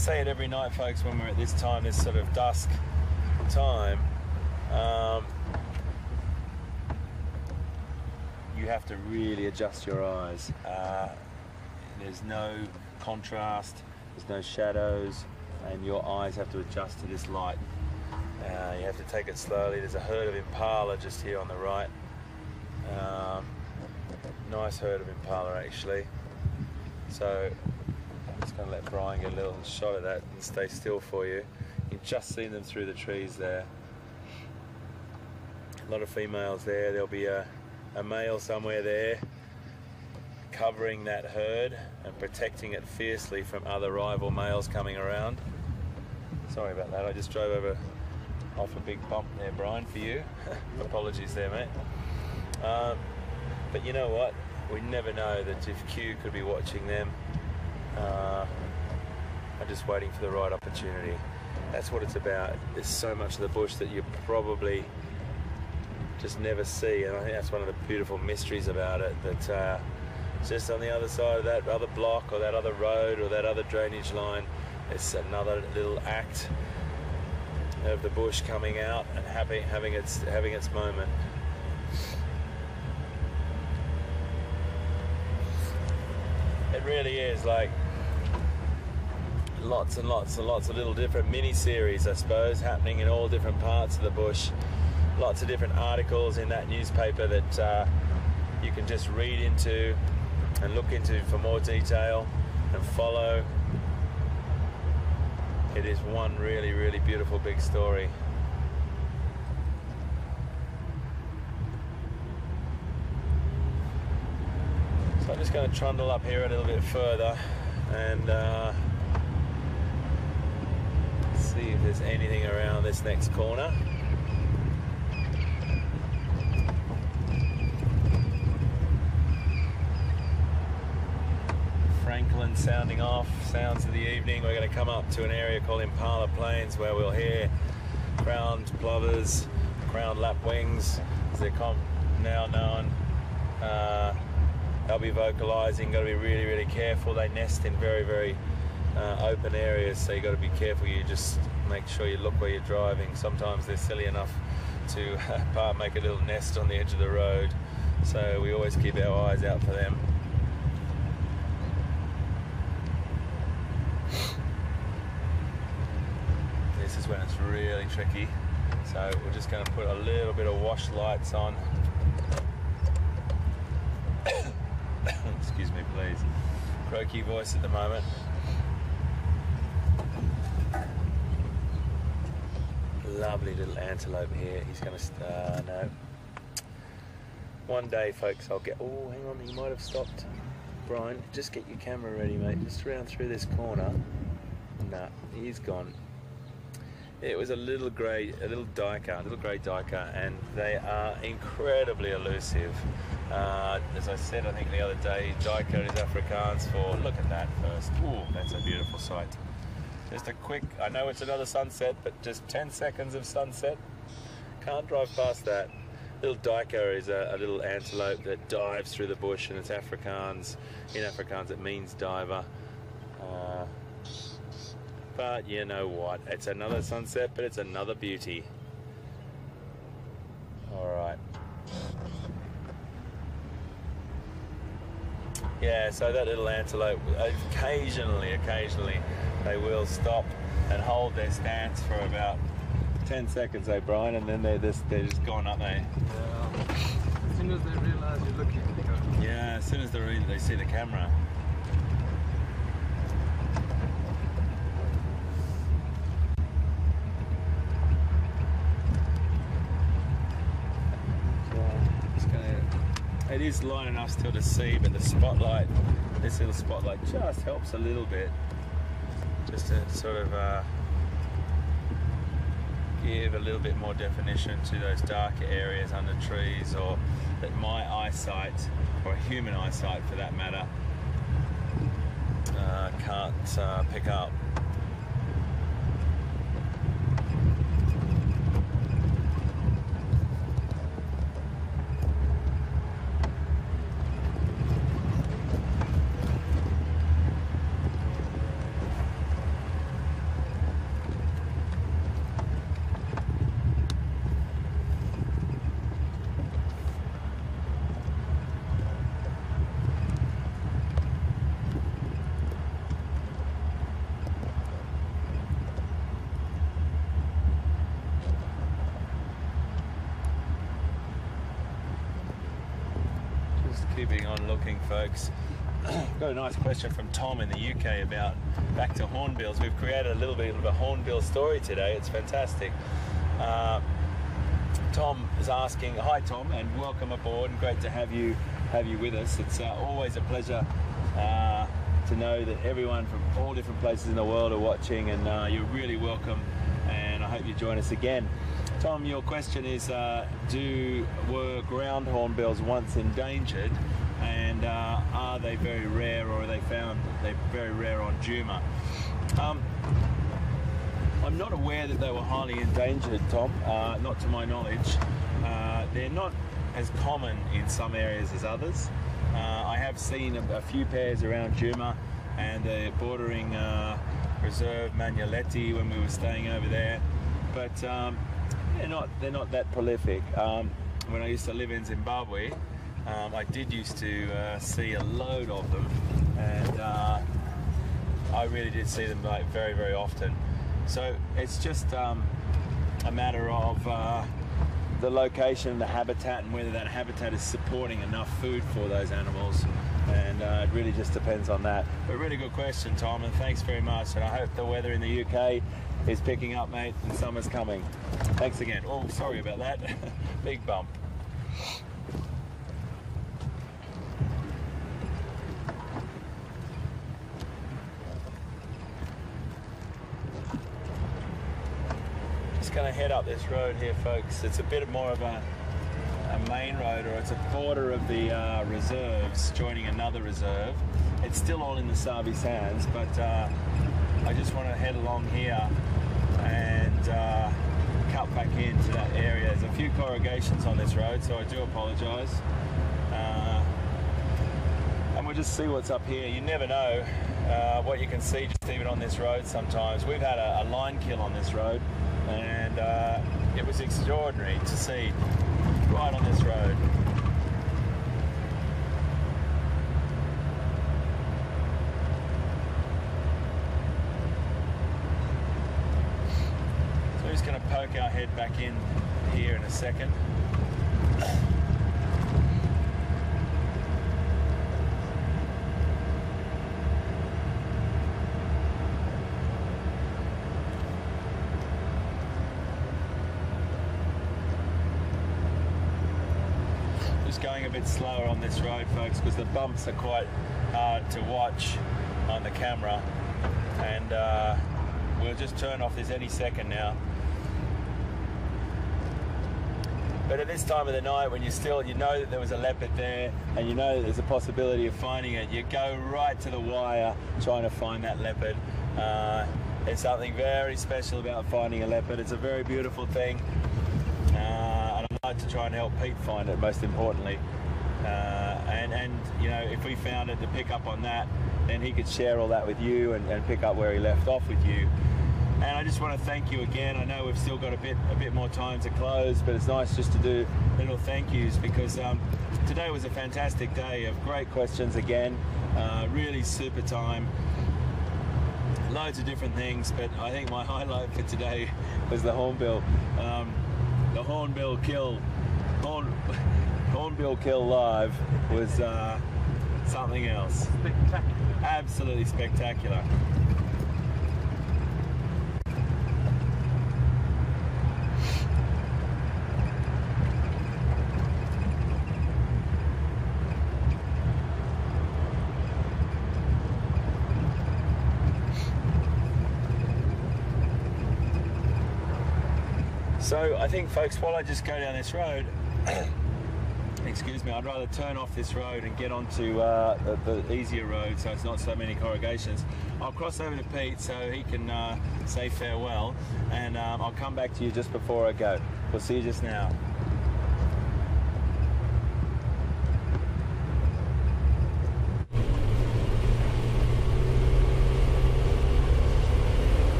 say it every night, folks, when we're at this time, this sort of dusk time, you have to really adjust your eyes. There's no contrast, there's no shadows, and your eyes have to adjust to this light. You have to take it slowly. There's a herd of impala just here on the right. Nice herd of impala, actually. So I'm just going to let Brian get a little shot of that and stay still for you. You can just see them through the trees there. A lot of females there. There'll be a male somewhere there covering that herd and protecting it fiercely from other rival males coming around. Sorry about that, I just drove off a big bump there, Brian, for you. Apologies there, mate. But you know what? We never know that if Q could be watching them. I'm just waiting for the right opportunity. That's what it's about. There's so much of the bush that you probably just never see, and I think that's one of the beautiful mysteries about it, that just on the other side of that other block or that other road or that other drainage line, it's another little act of the bush coming out and having its moment. It really is like lots and lots and lots of little different mini-series, I suppose, happening in all different parts of the bush. Lots of different articles in that newspaper that you can just read into and look into for more detail and follow. It is one really, really beautiful big story. So I'm just going to trundle up here a little bit further and see if there's anything around this next corner. Franklin sounding off, sounds of the evening. We're going to come up to an area called Impala Plains where we'll hear crowned plovers, crowned lapwings, as they're now known. They'll be vocalizing. Got to be really, really careful. They nest in very, very open areas, so you got to be careful. You just make sure you look where you're driving. Sometimes they're silly enough to make a little nest on the edge of the road, so we always keep our eyes out for them. This is when it's really tricky, so we're just going to put a little bit of wash lights on. Excuse me, please. Croaky voice at the moment. Lovely little antelope here. He's going to no. One day, folks, I'll get. Oh, hang on, he might have stopped. Brian, just get your camera ready, mate. Just round through this corner. Nah, he's gone. It was a little grey duiker, and they are incredibly elusive. As I said, I think the other day, duiker is Afrikaans for, look at that first. Ooh, that's a beautiful sight. Just a quick, I know it's another sunset, but just 10 seconds of sunset. Can't drive past that. Little duiker is a little antelope that dives through the bush, and it's Afrikaans. In Afrikaans, it means diver. But you know what? It's another sunset, but it's another beauty. Alright. Yeah, so that little antelope, occasionally, they will stop and hold their stance for about 10 seconds, Brian, and then they're just gone, aren't they? Yeah. As soon as they realise you're looking, they go. Yeah, as soon as they see the camera. It is light enough still to see, but the spotlight, this little spotlight just helps a little bit, just to sort of give a little bit more definition to those darker areas under trees, or that my eyesight, or human eyesight for that matter, can't pick up. Just keeping on looking, folks. Got a nice question from Tom in the UK about back to hornbills. We've created a little bit of a hornbill story today. It's fantastic. Tom is asking, hi Tom, and welcome aboard, and great to have you with us. It's always a pleasure to know that everyone from all different places in the world are watching, and you're really welcome, and I hope you join us again. Tom, your question is, were ground hornbills once endangered, and are they very rare, or are they found they're very rare on Juma? I'm not aware that they were highly endangered, Tom, not to my knowledge. They're not as common in some areas as others. I have seen a few pairs around Juma and the bordering reserve Magnoleti when we were staying over there, but they're not that prolific. When I used to live in Zimbabwe, I did used to see a load of them, and I really did see them like very, very often. So it's just a matter of the location, the habitat, and whether that habitat is supporting enough food for those animals, and it really just depends on that. But really good question, Tom, and thanks very much, and I hope the weather in the UK is picking up, mate, and summer's coming. Thanks again. Oh, sorry about that. Big bump. Going to head up this road here, folks. It's a bit more of a main road, or it's a border of the reserves joining another reserve. It's still all in the Sabi Sands, but I just want to head along here and cut back into that area. There's a few corrugations on this road, so I do apologise. And we'll just see what's up here. You never know what you can see just even on this road sometimes. We've had a line kill on this road, and it was extraordinary to see right on this road. So we're just going to poke our head back in here in a second. Going a bit slower on this road, folks, because the bumps are quite hard to watch on the camera, and we'll just turn off this any second now. But at this time of the night, when you know that there was a leopard there, and you know that there's a possibility of finding it, you go right to the wire trying to find that leopard. There's something very special about finding a leopard. It's a very beautiful thing. I'd like to try and help Pete find it, most importantly, and you know, if we found it, to pick up on that, then he could share all that with you and pick up where he left off with you. And I just want to thank you again. I know we've still got a bit more time to close, but it's nice just to do little thank yous, because today was a fantastic day of great questions again. Really super time, loads of different things, but I think my highlight for today was the hornbill. The hornbill kill live was something else. Spectacular. Absolutely spectacular. So I think, folks, while I just go down this road, excuse me, I'd rather turn off this road and get onto the easier road, so it's not so many corrugations. I'll cross over to Pete so he can say farewell, and I'll come back to you just before I go. We'll see you just now.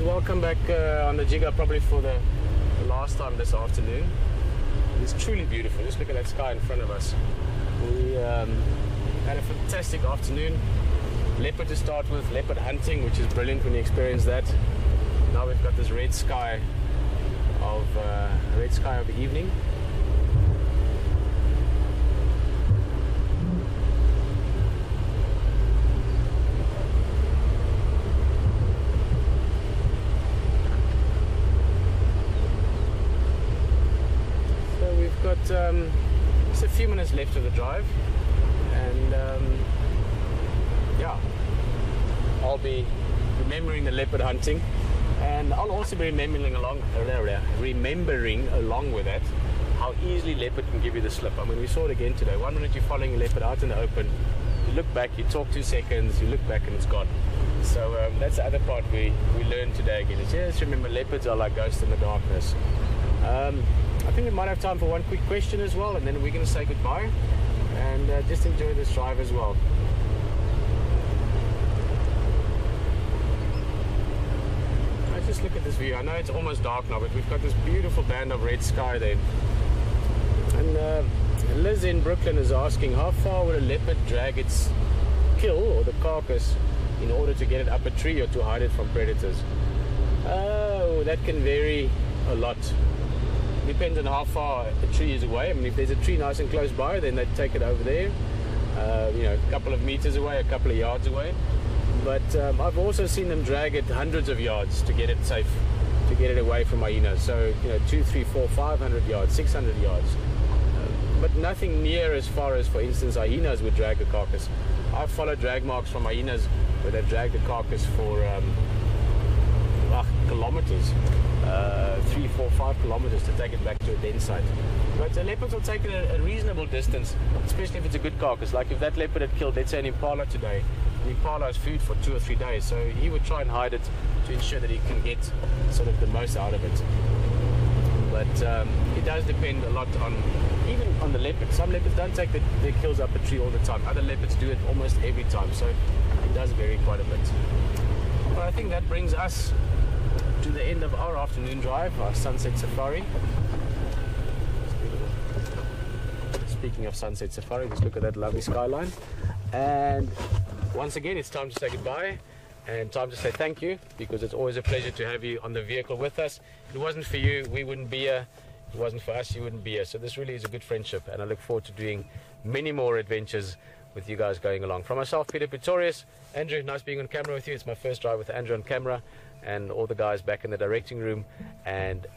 Welcome back on the jigger, probably for the last time this afternoon. It's truly beautiful. Just look at that sky in front of us. We had a fantastic afternoon. Leopard to start with, leopard hunting, which is brilliant when you experience that. Now we've got this red sky of red sky of the evening. So we've got just a few minutes left of the drive, and yeah, I'll be remembering the leopard hunting, and I'll also be remembering along with that how easily leopard can give you the slip. I mean, we saw it again today. 1 minute you're following a leopard out in the open, you look back, you talk 2 seconds, you look back and it's gone. So that's the other part we learned today again, is just remember leopards are like ghosts in the darkness. I think we might have time for one quick question as well, and then we're going to say goodbye and just enjoy this drive as well. Just look at this view. I know it's almost dark now, but we've got this beautiful band of red sky there. And Liz in Brooklyn is asking, how far would a leopard drag its kill or the carcass in order to get it up a tree or to hide it from predators? Oh, that can vary a lot. Depends on how far a tree is away. I mean, if there's a tree nice and close by, then they take it over there, you know, a couple of meters away, a couple of yards away. But I've also seen them drag it hundreds of yards to get it safe, to get it away from hyenas. So, you know, 200, 300, 400, 500 yards, 600 yards. But nothing near as far as, for instance, hyenas would drag a carcass. I've followed drag marks from hyenas where they've dragged the carcass for kilometers, 3, 4, 5 kilometers to take it back to a den site. But the leopards will take it a reasonable distance, especially if it's a good carcass. Like if that leopard had killed, let's say, an impala today, the impala has food for 2 or 3 days, so he would try and hide it to ensure that he can get sort of the most out of it. But it does depend a lot on, even on the leopard. Some leopards don't take their kills up a tree all the time. Other leopards do it almost every time, so it does vary quite a bit. But I think that brings us to the end of our afternoon drive, our sunset safari. Speaking of sunset safari, just look at that lovely skyline. And once again, it's time to say goodbye and time to say thank you, because it's always a pleasure to have you on the vehicle with us. If it wasn't for you, we wouldn't be here. If it wasn't for us, you wouldn't be here. So this really is a good friendship, and I look forward to doing many more adventures with you guys going along. From myself, Peter Pretorius, Andrew, nice being on camera with you. It's my first drive with Andrew on camera, and all the guys back in the directing room, and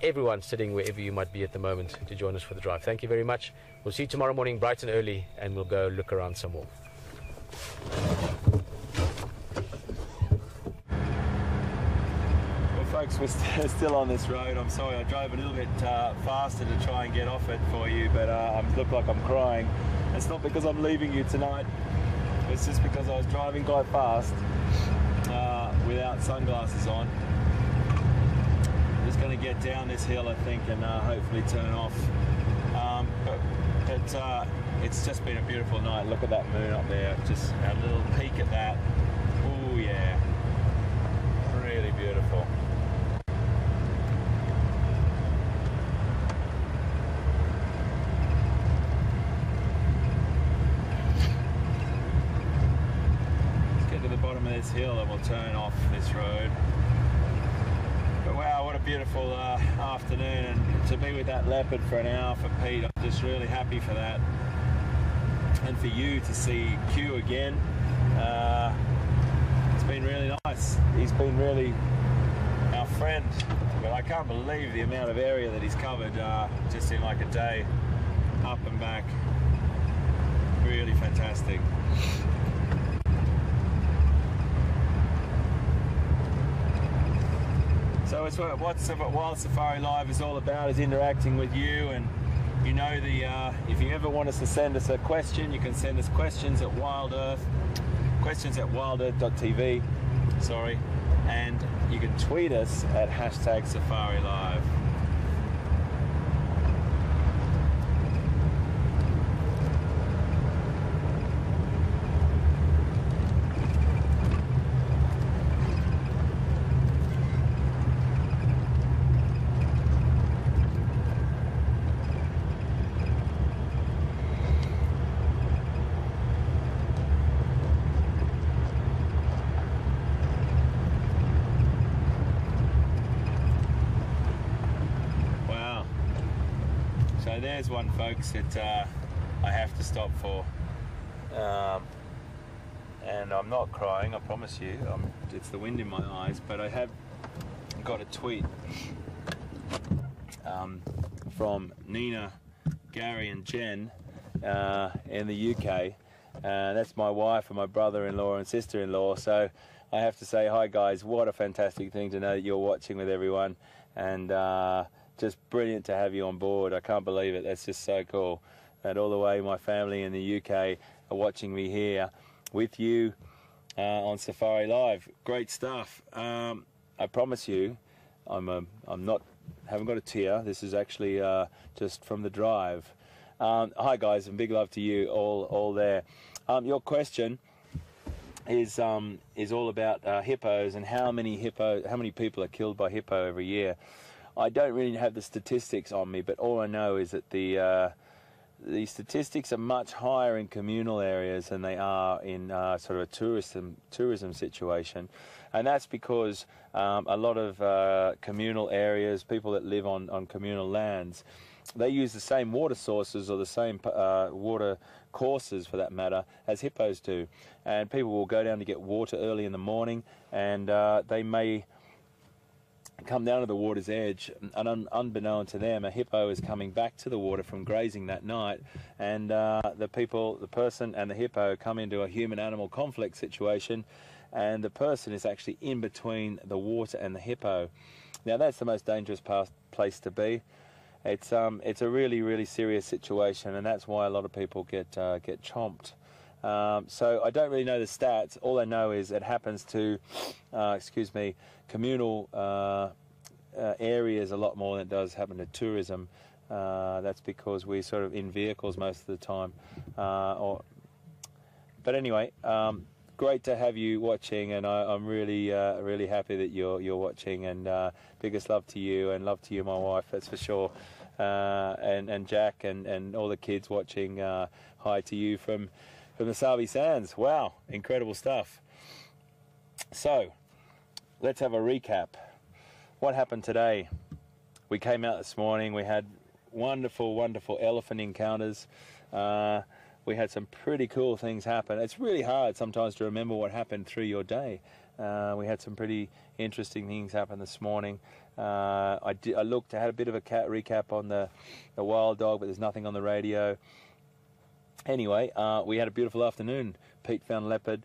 everyone sitting wherever you might be at the moment to join us for the drive. Thank you very much. We'll see you tomorrow morning bright and early, and we'll go look around some more. Well, folks, we're still on this road. I'm sorry I drove a little bit faster to try and get off it for you, but I look like I'm crying. It's not because I'm leaving you tonight. It's just because I was driving quite fast without sunglasses on. I'm just going to get down this hill, I think, and hopefully turn off. But it's just been a beautiful night. Look at that moon up there. Just a little peek at that. Oh yeah, really beautiful. Let's get to the bottom of this hill and we'll turn off this road. But wow, what a beautiful afternoon, and to be with that leopard for an hour for Pete, I'm just really happy for that. And for you to see Q again, it's been really nice. He's been really our friend. But I can't believe the amount of area that he's covered just in like a day, up and back. Really fantastic. So it's what Wild Safari Live is all about, is interacting with you. And you know, if you ever want us to send us a question, you can send us questions at WildEarth, questions@wildearth.tv, sorry, and you can tweet us at #SafariLive. there's one, folks, that I have to stop for. And I'm not crying, I promise you. It's the wind in my eyes, but I have got a tweet from Nina, Gary and Jen in the UK. That's my wife and my brother-in-law and sister-in-law. So I have to say, hi guys, what a fantastic thing to know that you're watching with everyone, and just brilliant to have you on board. I can't believe it. That's just so cool. And all the way, my family in the UK are watching me here with you on Safari Live. Great stuff. I promise you, haven't got a tear. This is actually just from the drive. Hi guys, and big love to you all there. Your question is all about hippos and how many people are killed by hippo every year. I don't really have the statistics on me, but all I know is that the statistics are much higher in communal areas than they are in sort of a tourism situation, and that's because a lot of communal areas, people that live on communal lands, they use the same water sources or the same water courses, for that matter, as hippos do. And people will go down to get water early in the morning, and they may come down to the water's edge, and unbeknown to them, a hippo is coming back to the water from grazing that night, and the person and the hippo come into a human-animal conflict situation, and the person is actually in between the water and the hippo. Now that's the most dangerous place to be. It's a really, really serious situation, and that's why a lot of people get chomped. So I don't really know the stats. All I know is it happens to, communal areas a lot more than it does happen to tourism. That's because we're sort of in vehicles most of the time. But anyway, great to have you watching, and I'm really really happy that you're watching, and biggest love to you, and love to you, my wife, that's for sure, and Jack and all the kids watching. Hi to you from the Sabi Sands. Wow, incredible stuff. So let's have a recap. What happened today? We came out this morning, we had wonderful elephant encounters. We had some pretty cool things happen. It's really hard sometimes to remember what happened through your day. We had some pretty interesting things happen this morning. I had a bit of a recap on the wild dog, but there's nothing on the radio. Anyway, we had a beautiful afternoon. Pete found leopard.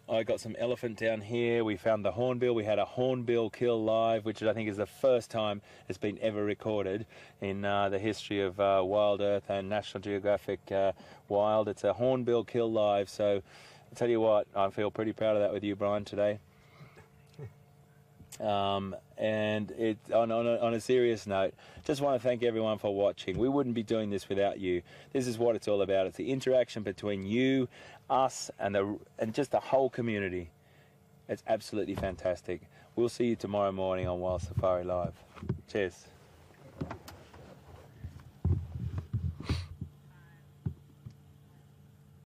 I got some elephant down here. We found the hornbill. We had a hornbill kill live, which I think is the first time it's been ever recorded in the history of WildEarth and National Geographic Wild. It's a hornbill kill live. So I'll tell you what, I feel pretty proud of that with you, Brian, today. And on a serious note, just want to thank everyone for watching. We wouldn't be doing this without you. This is what it's all about. It's the interaction between you, us, and just the whole community. It's absolutely fantastic. We'll see you tomorrow morning on Wild Safari Live. Cheers.